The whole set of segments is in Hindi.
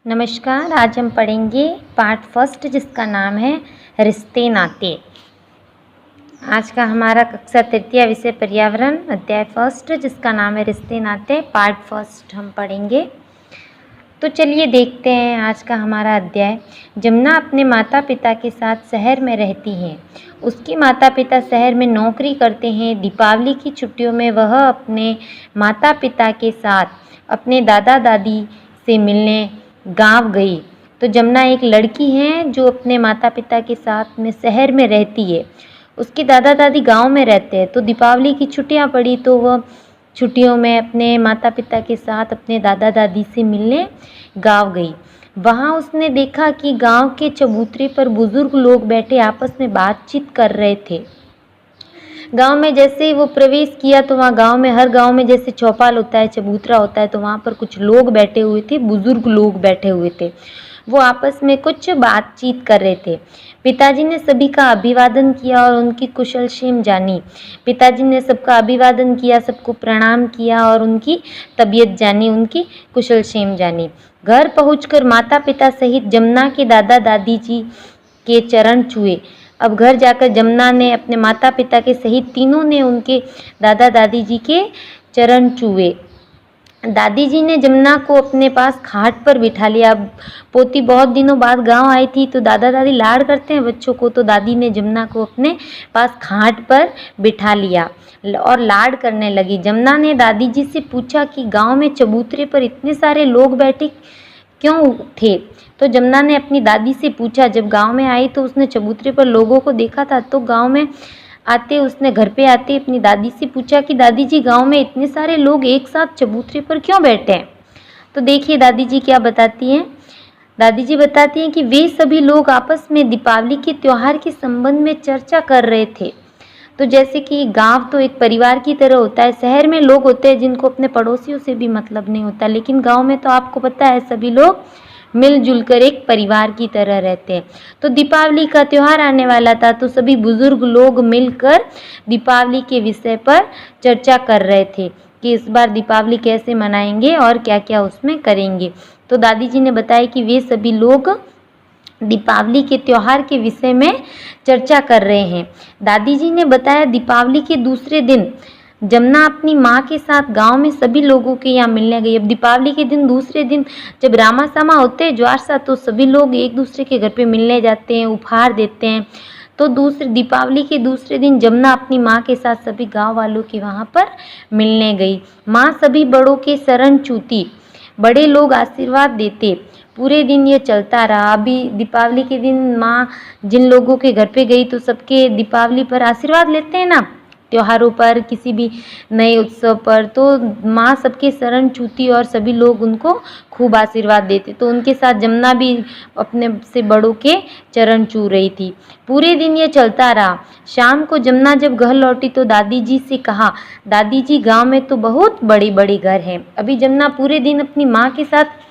नमस्कार। आज हम पढ़ेंगे पार्ट फर्स्ट जिसका नाम है रिश्ते नाते। आज का हमारा कक्षा तृतीय विषय पर्यावरण अध्याय फर्स्ट जिसका नाम है रिश्ते नाते पार्ट फर्स्ट हम पढ़ेंगे। तो चलिए देखते हैं आज का हमारा अध्याय। जमुना अपने माता पिता के साथ शहर में रहती है। उसके माता पिता शहर में नौकरी करते हैं। दीपावली की छुट्टियों में वह अपने माता पिता के साथ अपने दादा दादी से मिलने गांव गई। तो जमुना एक लड़की है जो अपने माता पिता के साथ में शहर में रहती है। उसके दादा दादी गांव में रहते हैं। तो दीपावली की छुट्टियां पड़ी तो वह छुट्टियों में अपने माता पिता के साथ अपने दादा दादी से मिलने गांव गई। वहां उसने देखा कि गांव के चबूतरे पर बुजुर्ग लोग बैठे आपस में बातचीत कर रहे थे। गांव में जैसे ही वो प्रवेश किया तो वहाँ गांव में हर गांव में जैसे चौपाल होता है, चबूतरा होता है, तो वहाँ पर कुछ लोग बैठे हुए थे, बुजुर्ग लोग बैठे हुए थे। वो आपस में कुछ बातचीत कर रहे थे। पिताजी ने सभी का अभिवादन किया और उनकी कुशलक्षेम जानी। पिताजी ने सबका अभिवादन किया, सबको प्रणाम किया और उनकी तबीयत जानी, उनकी कुशलक्षेम जानी। घर पहुंचकर माता पिता सहित जमुना के दादा दादी जी के चरण छुए। अब घर जाकर जमुना ने अपने माता पिता के सहित तीनों ने उनके दादा दादी जी के चरण छुए। दादी जी ने जमुना को अपने पास खाट पर बिठा लिया। अब पोती बहुत दिनों बाद गांव आई थी तो दादा दादी लाड करते हैं बच्चों को, तो दादी ने जमुना को अपने पास खाट पर बिठा लिया और लाड करने लगी। जमुना ने दादी जी से पूछा कि गांव में चबूतरे पर इतने सारे लोग बैठे क्यों थे। तो जमुना ने अपनी दादी से पूछा। जब गांव में आई तो उसने चबूतरे पर लोगों को देखा था। तो गांव में आते उसने घर पे आते अपनी दादी से पूछा कि दादी जी गांव में इतने सारे लोग एक साथ चबूतरे पर क्यों बैठे हैं। तो देखिए दादी जी क्या बताती हैं। दादी जी बताती हैं कि वे सभी लोग आपस में दीपावली के त्यौहार के संबंध में चर्चा कर रहे थे। तो जैसे कि गांव तो एक परिवार की तरह होता है, शहर में लोग होते हैं जिनको अपने पड़ोसियों से भी मतलब नहीं होता, लेकिन गांव में तो आपको पता है सभी लोग मिलजुल कर एक परिवार की तरह रहते हैं। तो दीपावली का त्यौहार आने वाला था तो सभी बुजुर्ग लोग मिलकर दीपावली के विषय पर चर्चा कर रहे थे कि इस बार दीपावली कैसे मनाएंगे और क्या क्या उसमें करेंगे। तो दादी जी ने बताया कि वे सभी लोग दीपावली के त्यौहार के विषय में चर्चा कर रहे हैं। दादी जी ने बताया दीपावली के दूसरे दिन जमुना अपनी माँ के साथ गांव में सभी लोगों के यहाँ मिलने गई। अब दीपावली के दिन दूसरे दिन जब रामा सामा होते हैं ज्वार सा, तो सभी लोग एक दूसरे के घर पे मिलने जाते हैं, उपहार देते हैं। तो दीपावली के दूसरे दिन जमुना अपनी माँ के साथ सभी गांव वालों के वहाँ पर मिलने गई। माँ सभी बड़ों के शरण छूती, बड़े लोग आशीर्वाद देते। पूरे दिन ये चलता रहा। अभी दीपावली के दिन माँ जिन लोगों के घर पे गई तो सबके दीपावली पर आशीर्वाद लेते हैं ना, त्योहारों पर, किसी भी नए उत्सव पर, तो माँ सबके शरण छूती और सभी लोग उनको खूब आशीर्वाद देते। तो उनके साथ जमुना भी अपने से बड़ों के चरण छू रही थी। पूरे दिन ये चलता रहा। शाम को जमुना जब घर लौटी तो दादी जी से कहा, दादी जी गांव में तो बहुत बड़े बड़े घर हैं। अभी जमुना पूरे दिन अपनी माँ के साथ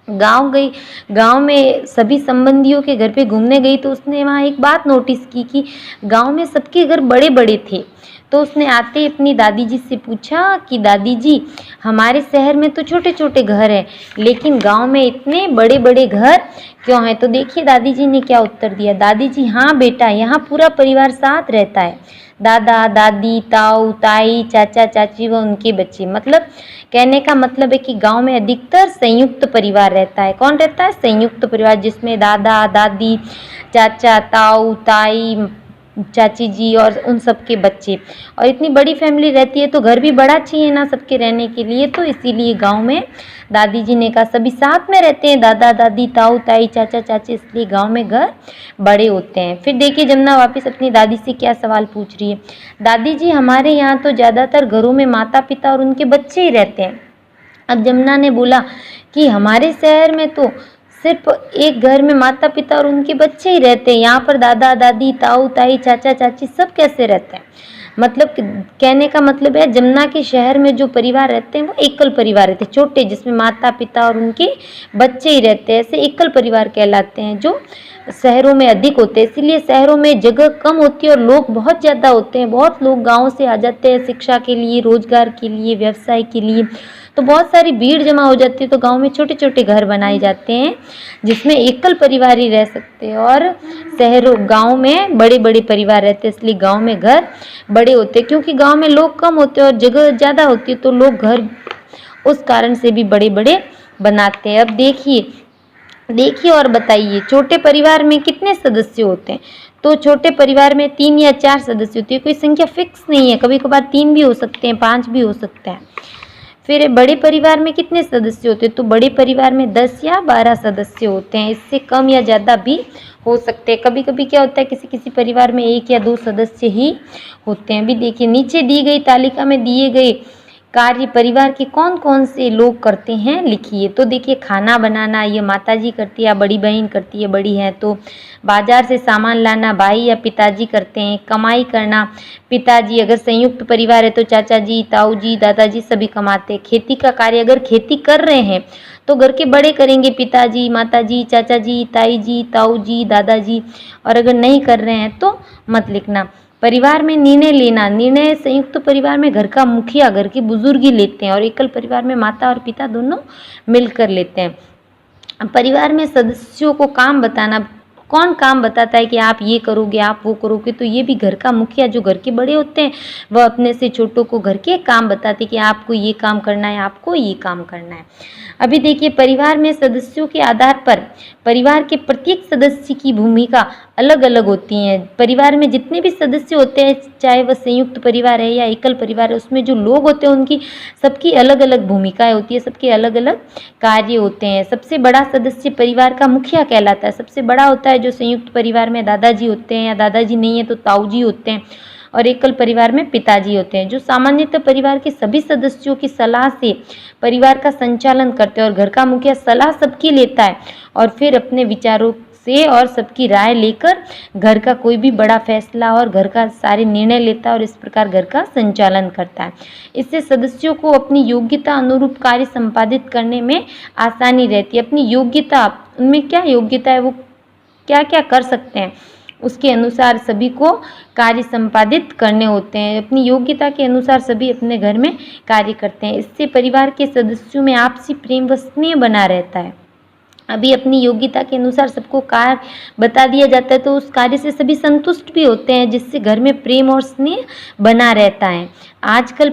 गांव गई, गांव में सभी संबंधियों के घर पे घूमने गई तो उसने वहाँ एक बात नोटिस की कि गांव में सबके घर बड़े बड़े थे। तो उसने आते अपनी दादी जी से पूछा कि दादी जी हमारे शहर में तो छोटे छोटे घर हैं लेकिन गांव में इतने बड़े बड़े घर क्यों हैं। तो देखिए दादी जी ने क्या उत्तर दिया। दादी जी, हाँ बेटा, यहाँ पूरा परिवार साथ रहता है, दादा दादी, ताऊ ताई, चाचा चाची व उनके बच्चे। मतलब कहने का मतलब है कि गांव में अधिकतर संयुक्त परिवार रहता है। कौन रहता है? संयुक्त परिवार, जिसमें दादा दादी, चाचा, ताऊ ताई, चाची जी और उन सब के बच्चे। और इतनी बड़ी फैमिली रहती है तो घर भी बड़ा चाहिए ना सबके रहने के लिए। तो इसीलिए गांव में दादी जी ने कहा सभी साथ में रहते हैं, दादा दादी, ताऊ ताई, चाचा चाची, इसलिए गांव में घर बड़े होते हैं। फिर देखिए जमुना वापस अपनी दादी से क्या सवाल पूछ रही है। दादी जी हमारे यहाँ तो ज़्यादातर घरों में माता पिता और उनके बच्चे ही रहते हैं। अब जमुना ने बोला कि हमारे शहर में तो सिर्फ एक घर में माता पिता और उनके बच्चे ही रहते हैं, यहाँ पर दादा दादी, ताऊ ताई, चाचा चाची सब कैसे रहते हैं। मतलब कहने का मतलब है जमुना के शहर में जो परिवार रहते हैं वो एकल परिवार रहते हैं, छोटे, जिसमें माता पिता और उनके बच्चे ही रहते हैं, ऐसे एकल परिवार कहलाते हैं, जो शहरों में अधिक होते हैं। इसीलिए शहरों में जगह कम होती है और लोग बहुत ज़्यादा होते हैं। बहुत लोग गाँव से आ जाते हैं शिक्षा के लिए, रोजगार के लिए, व्यवसाय के लिए, तो बहुत सारी भीड़ जमा हो जाती है। तो गांव में छोटे छोटे घर बनाए जाते हैं जिसमें एकल परिवार ही रह सकते हैं, और शहरों गांव में बड़े बड़े परिवार रहते हैं, इसलिए गांव में घर बड़े होते हैं। क्योंकि गांव में लोग कम होते हैं और जगह ज़्यादा होती है, तो लोग घर उस कारण से भी बड़े बड़े बनाते हैं। अब देखिए और बताइए, छोटे परिवार में कितने सदस्य होते हैं? तो छोटे परिवार में 3 या 4 सदस्य होते हैं, कोई संख्या फिक्स नहीं है, कभी कभार 3 भी हो सकते हैं, 5 भी हो सकते हैं। फिर बड़े परिवार में कितने सदस्य होते हैं? तो बड़े परिवार में 10 या 12 सदस्य होते हैं, इससे कम या ज़्यादा भी हो सकते हैं। कभी कभी क्या होता है, किसी किसी परिवार में 1 या 2 सदस्य ही होते हैं। अभी देखिए, नीचे दी गई तालिका में दिए गए कार्य परिवार के कौन कौन से लोग करते हैं, लिखिए। तो देखिए, खाना बनाना ये माताजी करती है या बड़ी बहन करती है, बड़ी है तो। बाजार से सामान लाना भाई या पिताजी करते हैं। कमाई करना पिताजी, अगर संयुक्त परिवार है तो चाचा जी, ताऊ जी, दादाजी सभी कमाते हैं। खेती का कार्य, अगर खेती कर रहे हैं तो घर के बड़े करेंगे, पिताजी, माताजी, चाचा जी, ताई जी, ताऊ जी, दादाजी, और अगर नहीं कर रहे हैं तो मत लिखना। परिवार में निर्णय लेना, निर्णय संयुक्त परिवार में घर का मुखिया, घर के बुजुर्ग ही लेते हैं, और एकल परिवार में माता और पिता दोनों मिलकर लेते हैं। परिवार में सदस्यों को काम बताना, कौन काम बताता है कि आप ये करोगे, आप वो करोगे? तो ये भी घर का मुखिया, जो घर के बड़े होते हैं, वह अपने से छोटों को घर के काम बताते कि आपको ये काम करना है, आपको ये काम करना है। अभी देखिए, परिवार में सदस्यों के आधार पर परिवार के प्रत्येक सदस्य की भूमिका अलग अलग होती हैं। परिवार में जितने भी सदस्य होते हैं, चाहे वह संयुक्त परिवार है या एकल परिवार है, उसमें जो लोग होते हैं उनकी सबकी अलग अलग भूमिकाएं होती है, सबके अलग अलग कार्य होते हैं। सबसे बड़ा सदस्य परिवार का मुखिया कहलाता है। सबसे बड़ा होता है जो संयुक्त परिवार में दादाजी होते हैं, या दादाजी नहीं है तो ताऊ जी होते हैं, और एकल परिवार में पिताजी होते हैं, जो सामान्यतः परिवार के सभी सदस्यों की सलाह से परिवार का संचालन करते हैं। और घर का मुखिया सलाह सबकी लेता है और फिर अपने विचारों से और सबकी राय लेकर घर का कोई भी बड़ा फैसला और घर का सारे निर्णय लेता है, और इस प्रकार घर का संचालन करता है। इससे सदस्यों को अपनी योग्यता अनुरूप कार्य संपादित करने में आसानी रहती है। अपनी योग्यता, उनमें क्या योग्यता है, वो क्या क्या कर सकते हैं, उसके अनुसार सभी को कार्य संपादित करने होते हैं। अपनी योग्यता के अनुसार सभी अपने घर में कार्य करते हैं। इससे परिवार के सदस्यों में आपसी प्रेम व स्नेह बना रहता है। अभी अपनी योग्यता के अनुसार सबको कार्य बता दिया जाता है, तो उस कार्य से सभी संतुष्ट भी होते हैं, जिससे घर में प्रेम और स्नेह बना रहता है। आजकल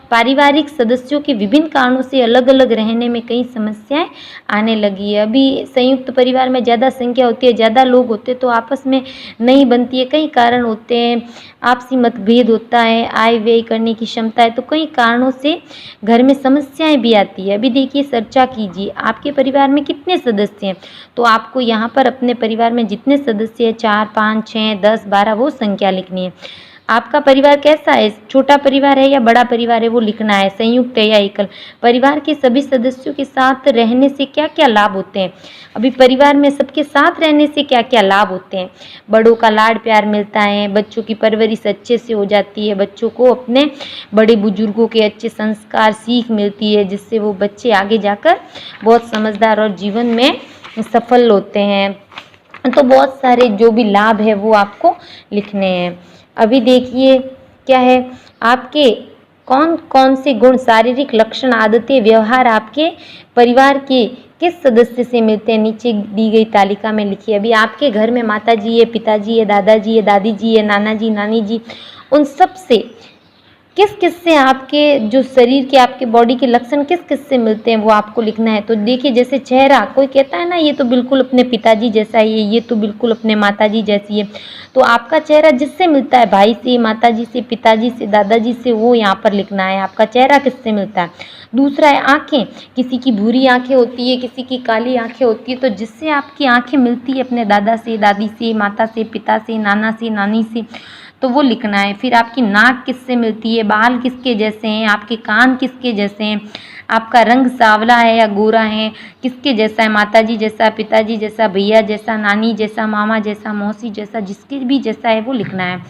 पारिवारिक सदस्यों के विभिन्न कारणों से अलग अलग रहने में कई समस्याएं आने लगी है। अभी संयुक्त परिवार में ज़्यादा संख्या होती है, ज़्यादा लोग होते हैं, तो आपस में नहीं बनती है। कई कारण होते हैं, आपसी मतभेद होता है, आय व्यय करने की क्षमता है, तो कई कारणों से घर में समस्याएं भी आती है। अभी देखिए, चर्चा कीजिए, आपके परिवार में कितने सदस्य हैं? तो आपको यहाँ पर अपने परिवार में जितने सदस्य हैं, 4, 5, 6, 10, 12, वो संख्या लिखनी है। आपका परिवार कैसा है? छोटा परिवार है या बड़ा परिवार है, वो लिखना है। संयुक्त है या एकल? परिवार के सभी सदस्यों के साथ रहने से क्या क्या लाभ होते हैं? अभी परिवार में सबके साथ रहने से क्या क्या लाभ होते हैं? बड़ों का लाड प्यार मिलता है, बच्चों की परवरिश अच्छे से हो जाती है, बच्चों को अपने बड़े बुजुर्गों के अच्छे संस्कार सीख मिलती है, जिससे वो बच्चे आगे जाकर बहुत समझदार और जीवन में सफल होते हैं। तो बहुत सारे जो भी लाभ है वो आपको लिखने हैं। अभी देखिए क्या है, आपके कौन कौन से गुण, शारीरिक लक्षण, आदतें, व्यवहार आपके परिवार के किस सदस्य से मिलते हैं, नीचे दी गई तालिका में लिखिए। अभी आपके घर में माताजी है, पिताजी है, दादाजी है, दादी जी है, नाना जी, नानी जी, उन सब से किस किस से आपके जो शरीर के, आपके बॉडी के लक्षण किस किस से मिलते हैं, वो आपको लिखना है। तो देखिए, जैसे चेहरा, कोई कहता है ना ये तो बिल्कुल अपने पिताजी जैसा ही है, ये तो बिल्कुल अपने माताजी जैसी है, तो आपका चेहरा जिससे मिलता है, भाई से, माताजी से, पिताजी से, दादाजी से, वो यहाँ पर लिखना है। आपका चेहरा किससे मिलता है? दूसरा है आँखें, किसी की भूरी आँखें होती है, किसी की काली आँखें होती है, तो जिससे आपकी आँखें मिलती है अपने दादा से, दादी से, माता से, पिता से, नाना से, नानी से, तो वो लिखना है। फिर आपकी नाक किससे मिलती है, बाल किसके जैसे हैं, आपके कान किसके जैसे हैं, आपका रंग सांवला है या गोरा है, किसके जैसा है, माताजी जैसा, पिताजी जैसा, भैया जैसा, नानी जैसा, मामा जैसा, मौसी जैसा, जिसके भी जैसा है वो लिखना है।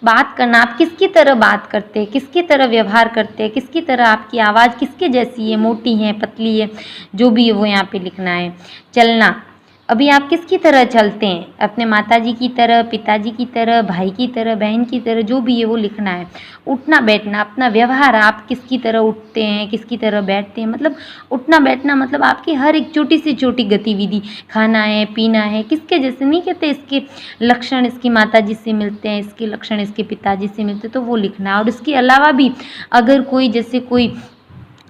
बात करना, आप किसकी तरह बात करते हैं, किसकी तरह व्यवहार करते हैं, किसकी तरह आपकी आवाज़ किसके जैसी है, मोटी है, पतली है, जो भी है वो यहाँ पे लिखना है। चलना, अभी आप किसकी तरह चलते हैं, अपने माताजी की तरह, पिताजी की तरह, भाई की तरह, बहन की तरह, जो भी है वो लिखना है। उठना बैठना, अपना व्यवहार, आप किसकी तरह उठते हैं, किसकी तरह बैठते हैं, मतलब उठना बैठना मतलब आपकी हर एक छोटी से छोटी गतिविधि, खाना है, पीना है, किसके जैसे नहीं कहते, इसके लक्षण इसकी माताजी से मिलते हैं, इसके लक्षण इसके पिताजी से मिलते हैं, तो वो लिखना है। और इसके अलावा भी अगर कोई जैसे कोई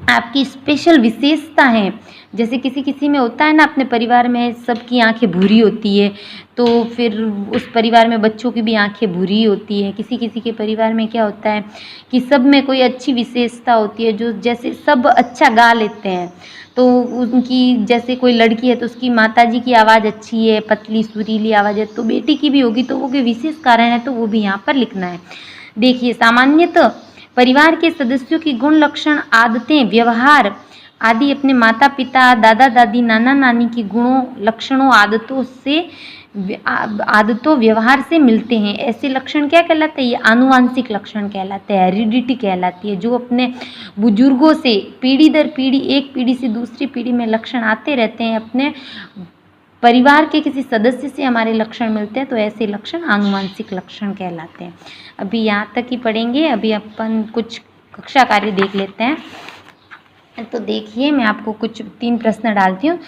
आपकी स्पेशल विशेषता है, जैसे किसी किसी में होता है ना, अपने परिवार में सबकी आंखें भूरी होती है, तो फिर उस परिवार में बच्चों की भी आंखें भूरी होती है। किसी किसी के परिवार में क्या होता है कि सब में कोई अच्छी विशेषता होती है, जो जैसे सब अच्छा गा लेते हैं, तो उनकी जैसे कोई लड़की है तो उसकी माताजी की आवाज़ अच्छी है, पतली सुरीली आवाज़ है, तो बेटी की भी होगी, तो वो कोई विशेष कारण है तो वो भी यहाँ पर लिखना है। देखिए, सामान्यतः परिवार के सदस्यों की गुण, लक्षण, आदतें, व्यवहार आदि अपने माता पिता, दादा दादी, नाना नानी की गुणों, लक्षणों, आदतों व्यवहार से मिलते हैं। ऐसे लक्षण क्या कहलाते हैं, ये आनुवांशिक लक्षण कहलाते हैं, हेरिडिटी कहलाती है, जो अपने बुजुर्गों से पीढ़ी दर पीढ़ी, एक पीढ़ी से दूसरी पीढ़ी में लक्षण आते रहते हैं। अपने परिवार के किसी सदस्य से हमारे लक्षण मिलते हैं, तो ऐसे लक्षण आनुवांशिक लक्षण कहलाते हैं। अभी यहाँ तक ही पढ़ेंगे। अभी अपन कुछ कक्षा कार्य देख लेते हैं। तो देखिए, मैं आपको कुछ 3 प्रश्न डालती हूँ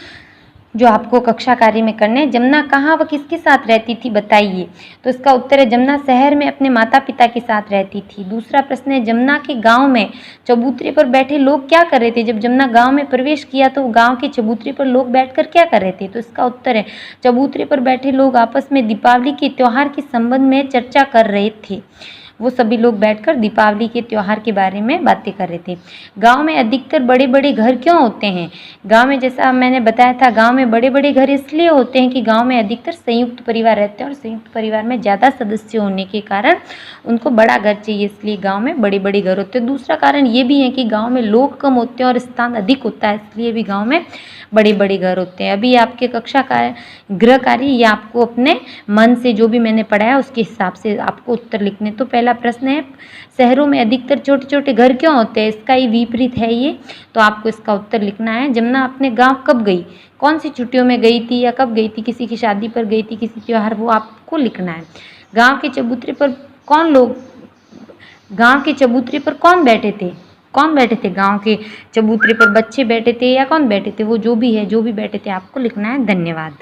जो आपको कक्षा कार्य में करने हैं। जमुना कहाँ व किसके साथ रहती थी, बताइए। तो इसका उत्तर है, जमुना शहर में अपने माता पिता के साथ रहती थी। दूसरा प्रश्न है, जमुना के गांव में चबूतरे पर बैठे लोग क्या कर रहे थे। जब जमुना गांव में प्रवेश किया तो गांव के चबूतरे पर लोग बैठकर क्या कर रहे थे। तो इसका उत्तर है, चबूतरे पर बैठे लोग आपस में दीपावली के त्यौहार के संबंध में चर्चा कर रहे थे। वो सभी लोग बैठकर दीपावली के त्यौहार के बारे में बातें कर रहे थे। गांव में अधिकतर बड़े बड़े घर क्यों होते हैं। गांव में, जैसा मैंने बताया था, गांव में बड़े बड़े घर इसलिए होते हैं कि गांव में अधिकतर संयुक्त परिवार रहते हैं, और संयुक्त परिवार में ज़्यादा सदस्य होने के कारण उनको बड़ा घर चाहिए, इसलिए गाँव में बड़े बड़े घर होते हैं। दूसरा कारण ये भी है कि गाँव में लोग कम होते हैं और स्थान अधिक होता है, इसलिए भी गाँव में बड़े बड़े घर होते हैं। अभी आपके कक्षा का गृह कार्य, या आपको अपने मन से जो भी मैंने पढ़ाया उसके हिसाब से आपको उत्तर लिखने। तो पहला प्रश्न है, शहरों में अधिकतर छोटे छोटे घर क्यों होते हैं। इसका ही विपरीत है ये, तो आपको इसका उत्तर लिखना है। जमुना अपने गांव कब गई, कौन सी छुट्टियों में गई थी या कब गई थी, किसी की शादी पर गई थी, किसी त्योहार, वो आपको लिखना है। गाँव के चबूतरे पर गाँव के चबूतरे पर कौन बैठे थे, गाँव के चबूतरे पर बच्चे बैठे थे या कौन बैठे थे, वो जो भी है, जो भी बैठे थे आपको लिखना है। धन्यवाद।